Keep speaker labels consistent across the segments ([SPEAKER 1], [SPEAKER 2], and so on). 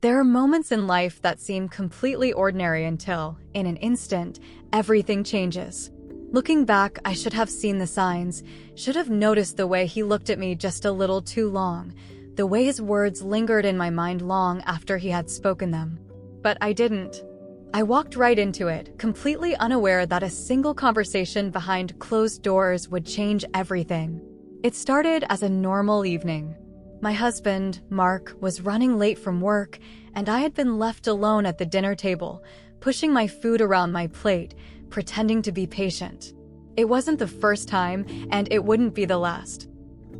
[SPEAKER 1] There are moments in life that seem completely ordinary until, in an instant, everything changes. Looking back, I should have seen the signs, should have noticed the way he looked at me just a little too long, the way his words lingered in my mind long after he had spoken them. But I didn't. I walked right into it, completely unaware that a single conversation behind closed doors would change everything. It started as a normal evening. My husband, Mark, was running late from work, and I had been left alone at the dinner table, pushing my food around my plate, pretending to be patient. It wasn't the first time, and it wouldn't be the last.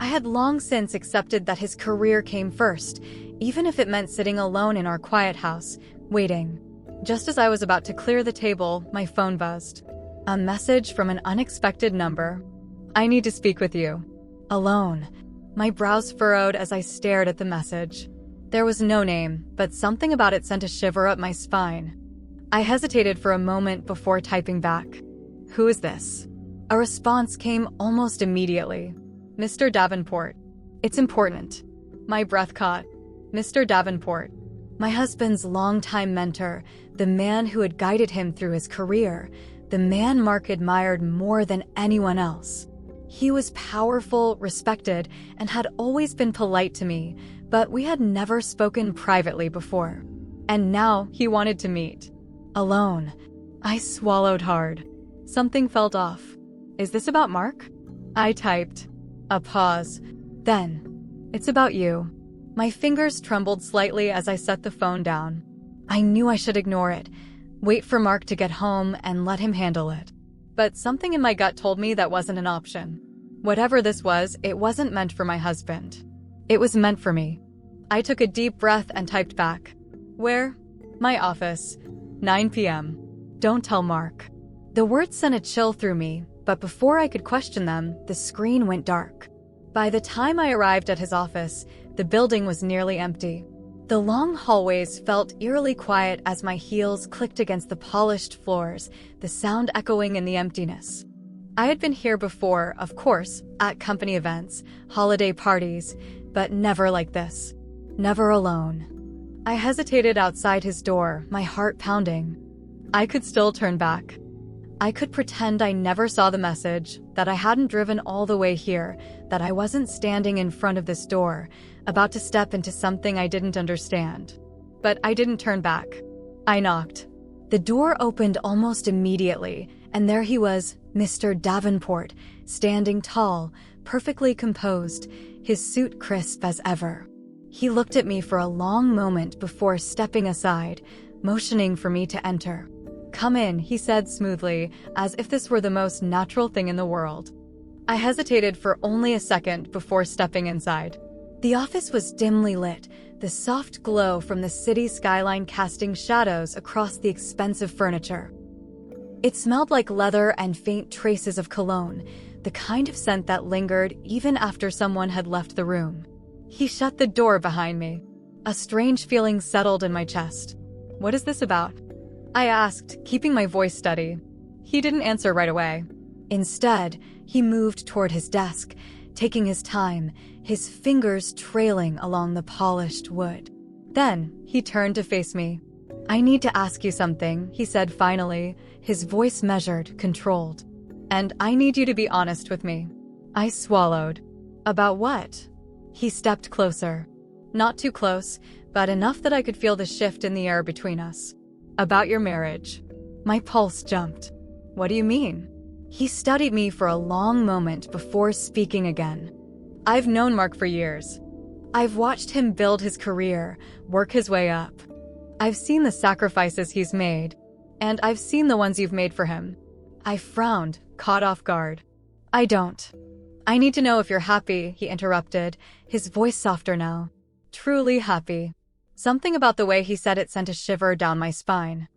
[SPEAKER 1] I had long since accepted that his career came first, even if it meant sitting alone in our quiet house, waiting. Just as I was about to clear the table, my phone buzzed. A message from an unexpected number. "I need to speak with you." Alone. My brows furrowed as I stared at the message. There was no name, but something about it sent a shiver up my spine. I hesitated for a moment before typing back. "Who is this?" A response came almost immediately. "Mr. Davenport." "It's important." My breath caught. Mr. Davenport. My husband's longtime mentor, the man who had guided him through his career, the man Mark admired more than anyone else. He was powerful, respected, and had always been polite to me, but we had never spoken privately before. And now he wanted to meet. Alone. I swallowed hard. Something felt off. "Is this about Mark?" I typed. A pause. Then, "It's about you." My fingers trembled slightly as I set the phone down. I knew I should ignore it, wait for Mark to get home and let him handle it. But something in my gut told me that wasn't an option. Whatever this was, it wasn't meant for my husband. It was meant for me. I took a deep breath and typed back. "Where?" "My office. 9 p.m. Don't tell Mark." The words sent a chill through me, but before I could question them, the screen went dark. By the time I arrived at his office, the building was nearly empty. The long hallways felt eerily quiet as my heels clicked against the polished floors, the sound echoing in the emptiness. I had been here before, of course, at company events, holiday parties, but never like this. Never alone. I hesitated outside his door, my heart pounding. I could still turn back. I could pretend I never saw the message, that I hadn't driven all the way here, that I wasn't standing in front of this door, about to step into something I didn't understand. But I didn't turn back. I knocked. The door opened almost immediately, and there he was, Mr. Davenport, standing tall, perfectly composed, his suit crisp as ever. He looked at me for a long moment before stepping aside, motioning for me to enter. "Come in," he said smoothly, as if this were the most natural thing in the world. I hesitated for only a second before stepping inside. The office was dimly lit, the soft glow from the city skyline casting shadows across the expensive furniture. It smelled like leather and faint traces of cologne, the kind of scent that lingered even after someone had left the room. He shut the door behind me. A strange feeling settled in my chest. "What is this about?" I asked, keeping my voice steady. He didn't answer right away. Instead, he moved toward his desk, taking his time, his fingers trailing along the polished wood. Then, he turned to face me. "I need to ask you something," he said finally, his voice measured, controlled. "And I need you to be honest with me." I swallowed. "About what?" He stepped closer. Not too close, but enough that I could feel the shift in the air between us. "About your marriage." My pulse jumped. "What do you mean?" He studied me for a long moment before speaking again. "I've known Mark for years. I've watched him build his career, work his way up. I've seen the sacrifices he's made, and I've seen the ones you've made for him." I frowned, caught off guard. "I don't." "I need to know if you're happy," he interrupted, his voice softer now. "Truly happy." Something about the way he said it sent a shiver down my spine.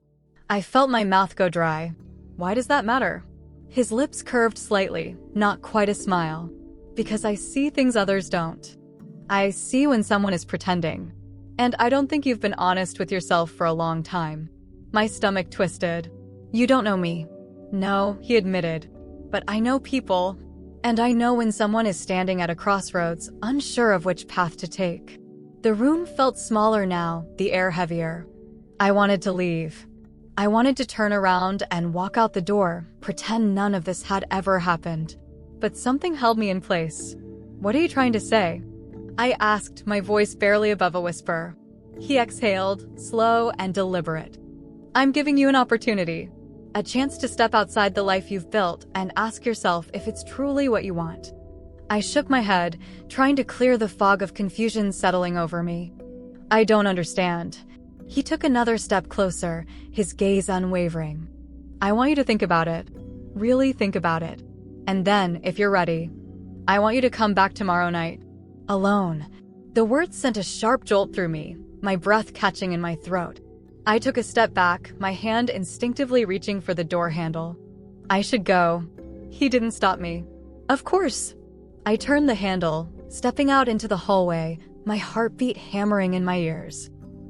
[SPEAKER 1] I felt my mouth go dry. "Why does that matter?" His lips curved slightly, not quite a smile. "Because I see things others don't. I see when someone is pretending. And I don't think you've been honest with yourself for a long time." My stomach twisted. "You don't know me." "No," he admitted. "But I know people. And I know when someone is standing at a crossroads, unsure of which path to take." The room felt smaller now, the air heavier. I wanted to leave. I wanted to turn around and walk out the door, pretend none of this had ever happened. But something held me in place. "What are you trying to say?" I asked, my voice barely above a whisper. He exhaled, slow and deliberate. "I'm giving you an opportunity. A chance to step outside the life you've built and ask yourself if it's truly what you want." I shook my head, trying to clear the fog of confusion settling over me. "I don't understand." He took another step closer, his gaze unwavering. "I want you to think about it. Really think about it. And then, if you're ready, I want you to come back tomorrow night. Alone." The words sent a sharp jolt through me, my breath catching in my throat. I took a step back, my hand instinctively reaching for the door handle. I should go. He didn't stop me. "Of course." I turned the handle, stepping out into the hallway, my heartbeat hammering in my ears.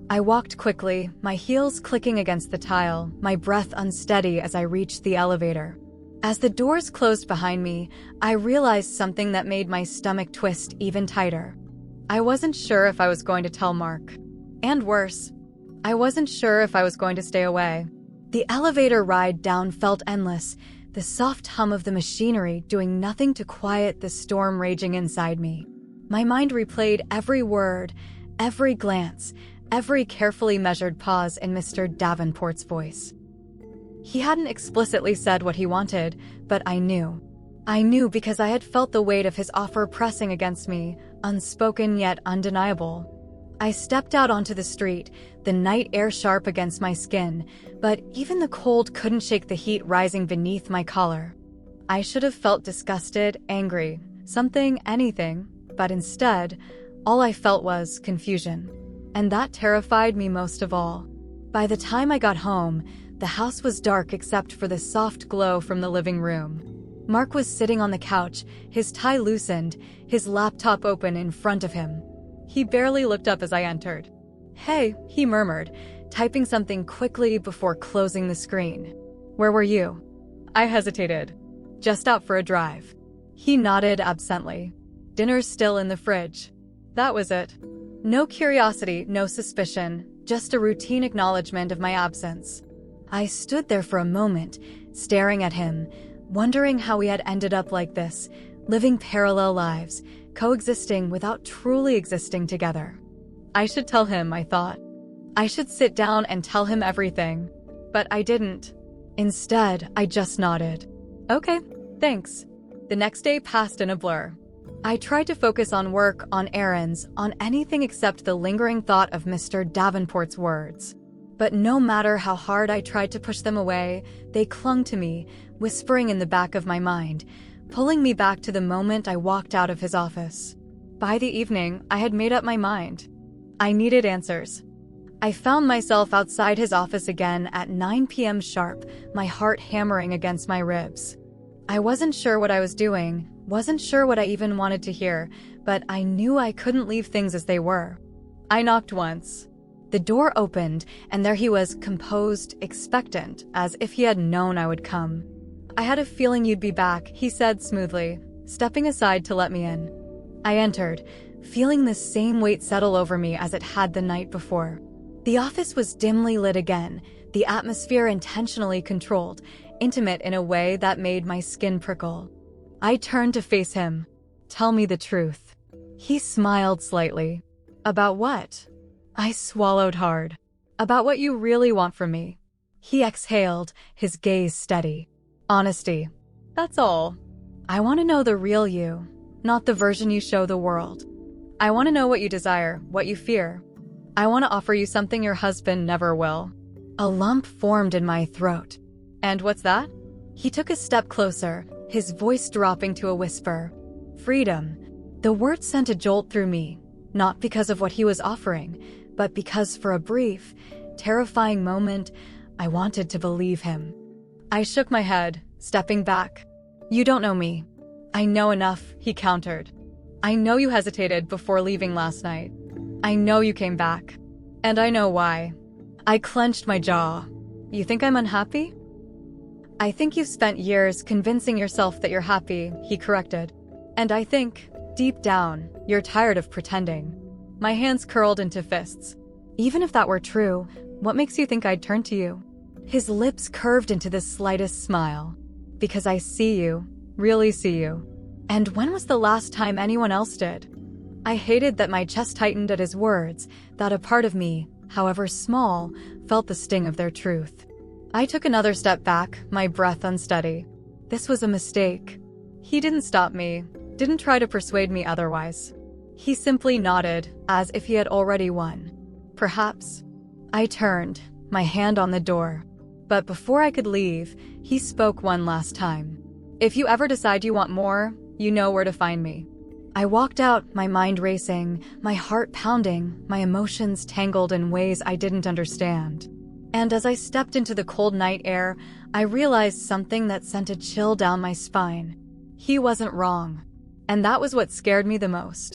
[SPEAKER 1] I walked quickly, my heels clicking against the tile, my breath unsteady as I reached the elevator. As the doors closed behind me, I realized something that made my stomach twist even tighter. I wasn't sure if I was going to tell Mark. And worse, I wasn't sure if I was going to stay away. The elevator ride down felt endless, the soft hum of the machinery doing nothing to quiet the storm raging inside me. My mind replayed every word, every glance, every carefully measured pause in Mr. Davenport's voice. He hadn't explicitly said what he wanted, but I knew. I knew because I had felt the weight of his offer pressing against me, unspoken yet undeniable. I stepped out onto the street, the night air sharp against my skin, but even the cold couldn't shake the heat rising beneath my collar. I should have felt disgusted, angry, anything, but instead, all I felt was confusion. And that terrified me most of all. By the time I got home, the house was dark except for the soft glow from the living room. Mark was sitting on the couch, his tie loosened, his laptop open in front of him. He barely looked up as I entered. "Hey," he murmured, typing something quickly before closing the screen. "Where were you?" I hesitated. "Just out for a drive." He nodded absently. "Dinner's still in the fridge." That was it. No curiosity, no suspicion, just a routine acknowledgement of my absence. I stood there for a moment, staring at him, wondering how we had ended up like this, living parallel lives, coexisting without truly existing together. I should tell him, I thought. I should sit down and tell him everything. But I didn't. Instead, I just nodded. "Okay, thanks." The next day passed in a blur. I tried to focus on work, on errands, on anything except the lingering thought of Mr. Davenport's words. But no matter how hard I tried to push them away, they clung to me, whispering in the back of my mind, pulling me back to the moment I walked out of his office. By the evening, I had made up my mind. I needed answers. I found myself outside his office again at 9 p.m. sharp, my heart hammering against my ribs. I wasn't sure what I was doing, wasn't sure what I even wanted to hear, but I knew I couldn't leave things as they were. I knocked once. The door opened, and there he was, composed, expectant, as if he had known I would come. "I had a feeling you'd be back," he said smoothly, stepping aside to let me in. I entered, feeling the same weight settle over me as it had the night before. The office was dimly lit again, the atmosphere intentionally controlled, intimate in a way that made my skin prickle. I turned to face him. "Tell me the truth." He smiled slightly. "About what?" I swallowed hard. "About what you really want from me." He exhaled, his gaze steady. "Honesty. That's all. I want to know the real you, not the version you show the world. I want to know what you desire, what you fear. I want to offer you something your husband never will." A lump formed in my throat. "And what's that?" He took a step closer, his voice dropping to a whisper. "Freedom." The word sent a jolt through me, not because of what he was offering, but because for a brief, terrifying moment, I wanted to believe him. I shook my head, stepping back. "You don't know me." "I know enough," he countered. "I know you hesitated before leaving last night. I know you came back. And I know why." I clenched my jaw. "You think I'm unhappy?" "I think you've spent years convincing yourself that you're happy," he corrected. "And I think, deep down, you're tired of pretending." My hands curled into fists. Even if that were true, what makes you think I'd turn to you? His lips curved into the slightest smile. Because I see you, really see you. And when was the last time anyone else did? I hated that my chest tightened at his words, that a part of me, however small, felt the sting of their truth. I took another step back, my breath unsteady. This was a mistake. He didn't stop me, didn't try to persuade me otherwise. He simply nodded, as if he had already won. Perhaps. I turned, my hand on the door. But before I could leave, he spoke one last time. If you ever decide you want more, you know where to find me. I walked out, my mind racing, my heart pounding, my emotions tangled in ways I didn't understand. And as I stepped into the cold night air, I realized something that sent a chill down my spine. He wasn't wrong. And that was what scared me the most.